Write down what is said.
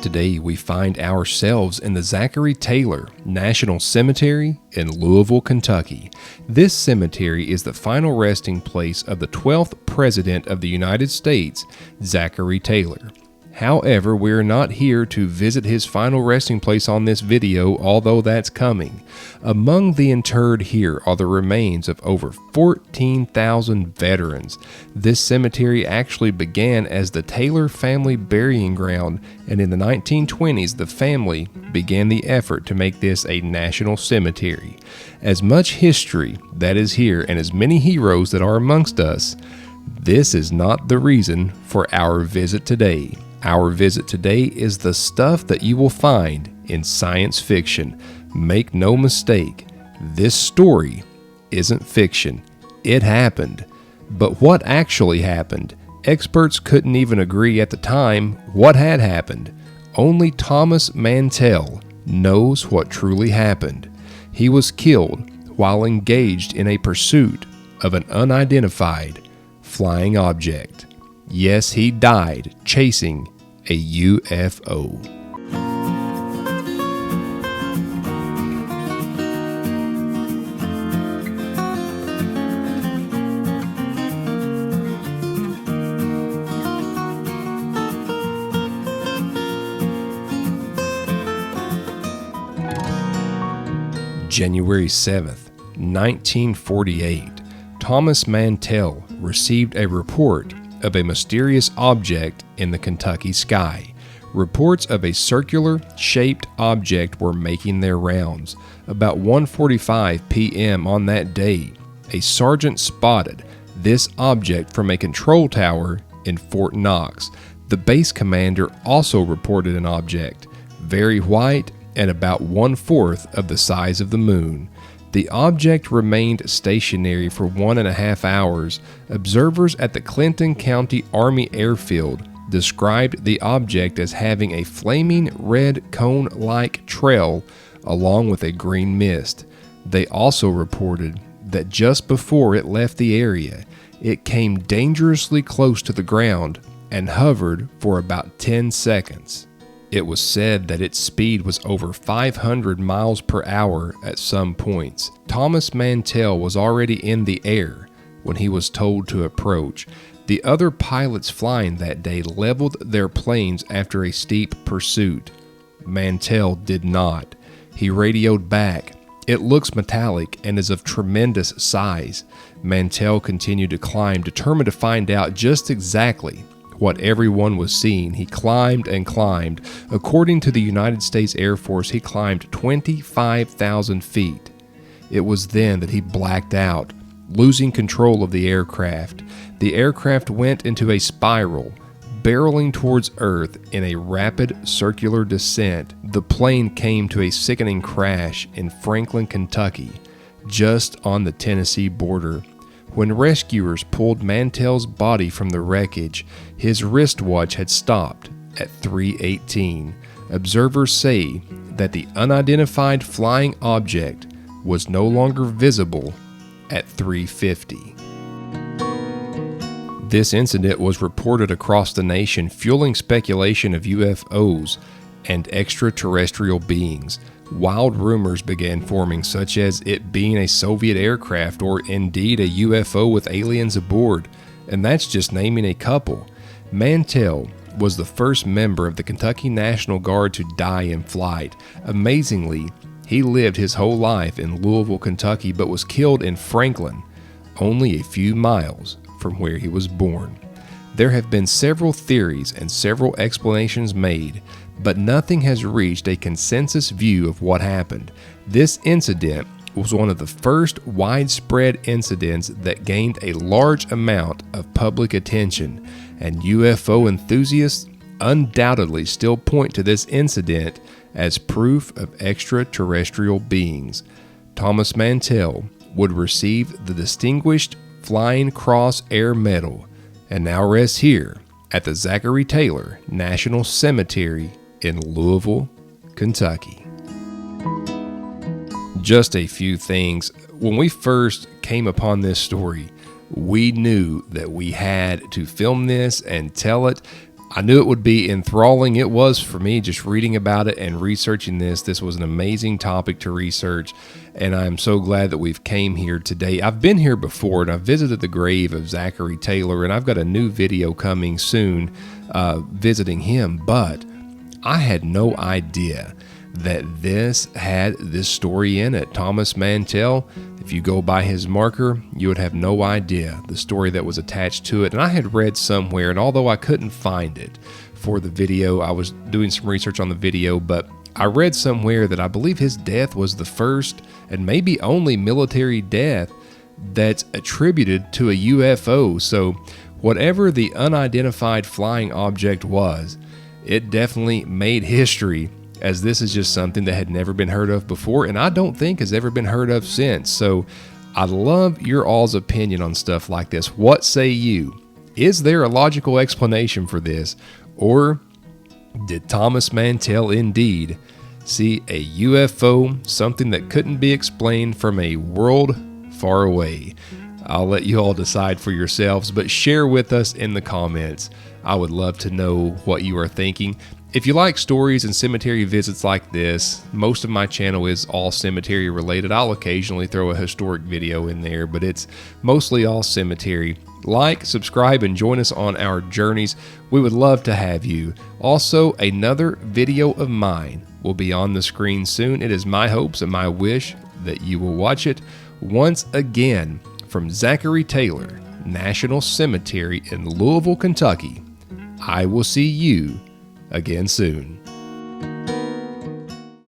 today we find ourselves in the Zachary Taylor National Cemetery in Louisville, Kentucky. This cemetery is the final resting place of the 12th President of the United States, Zachary Taylor. However, we are not here to visit his final resting place on this video, although that's coming. Among the interred here are the remains of over 14,000 veterans. This cemetery actually began as the Taylor family burying ground, and in the 1920s the family began the effort to make this a national cemetery. As much history that is here and as many heroes that are amongst us, this is not the reason for our visit today. Our visit today is the stuff that you will find in science fiction. Make no mistake, this story isn't fiction. It happened. But what actually happened? Experts couldn't even agree at the time what had happened. Only Thomas Mantell knows what truly happened. He was killed while engaged in a pursuit of an unidentified flying object. Yes, he died chasing a UFO. January 7th, 1948, Thomas Mantell received a report of a mysterious object in the Kentucky sky. Reports of a circular-shaped object were making their rounds. About 1:45 p.m. on that day, a sergeant spotted this object from a control tower in Fort Knox. The base commander also reported an object, very white and about 1/4 of the size of the moon. The object remained stationary for 1.5 hours. Observers at the Clinton County Army Airfield described the object as having a flaming red cone-like trail along with a green mist. They also reported that just before it left the area, it came dangerously close to the ground and hovered for about 10 seconds. It was said that its speed was over 500 miles per hour at some points. Thomas Mantell was already in the air when he was told to approach. The other pilots flying that day leveled their planes after a steep pursuit. Mantell did not. He radioed back, "It looks metallic and is of tremendous size." Mantell continued to climb, determined to find out just exactly what everyone was seeing. He climbed and climbed. According to the United States Air Force, he climbed 25,000 feet. It was then that he blacked out, losing control of the aircraft. The aircraft went into a spiral, barreling towards Earth in a rapid circular descent. The plane came to a sickening crash in Franklin, Kentucky, just on the Tennessee border. When rescuers pulled Mantell's body from the wreckage, his wristwatch had stopped at 3:18. Observers say that the unidentified flying object was no longer visible at 3:50. This incident was reported across the nation, fueling speculation of UFOs and extraterrestrial beings. Wild rumors began forming, such as it being a Soviet aircraft or indeed a UFO with aliens aboard, and that's just naming a couple. Mantell was the first member of the Kentucky National Guard to die in flight. Amazingly, he lived his whole life in Louisville, Kentucky, but was killed in Franklin, only a few miles from where he was born. There have been several theories and several explanations made, but nothing has reached a consensus view of what happened. This incident was one of the first widespread incidents that gained a large amount of public attention, and UFO enthusiasts undoubtedly still point to this incident as proof of extraterrestrial beings. Thomas Mantell would receive the Distinguished Flying Cross Air Medal and now rests here at the Zachary Taylor National Cemetery in Louisville, Kentucky. Just a few things. When we first came upon this story, we knew that we had to film this and tell it. I knew it would be enthralling. It was for me, just reading about it and researching this. This was an amazing topic to research, and I'm so glad that we've came here today. I've been here before, and I've visited the grave of Zachary Taylor, and I've got a new video coming soon visiting him, but I had no idea that this had this story in it. Thomas Mantell, if you go by his marker, you would have no idea the story that was attached to it. And I had read somewhere, and although I couldn't find it for the video, I was doing some research on the video, but I read somewhere that I believe his death was the first and maybe only military death that's attributed to a UFO. So whatever the unidentified flying object was, it definitely made history, as this is just something that had never been heard of before, and I don't think has ever been heard of since. So I'd love your all's opinion on stuff like this. What say you? Is there a logical explanation for this? Or did Thomas Mantell indeed see a UFO, something that couldn't be explained from a world far away? I'll let you all decide for yourselves, but share with us in the comments. I would love to know what you are thinking. If you like stories and cemetery visits like this, most of my channel is all cemetery related. I'll occasionally throw a historic video in there, but it's mostly all cemetery. Like, subscribe, and join us on our journeys. We would love to have you. Also, another video of mine will be on the screen soon. It is my hopes and my wish that you will watch it. Once again, from Zachary Taylor National Cemetery in Louisville, Kentucky, I will see you again soon.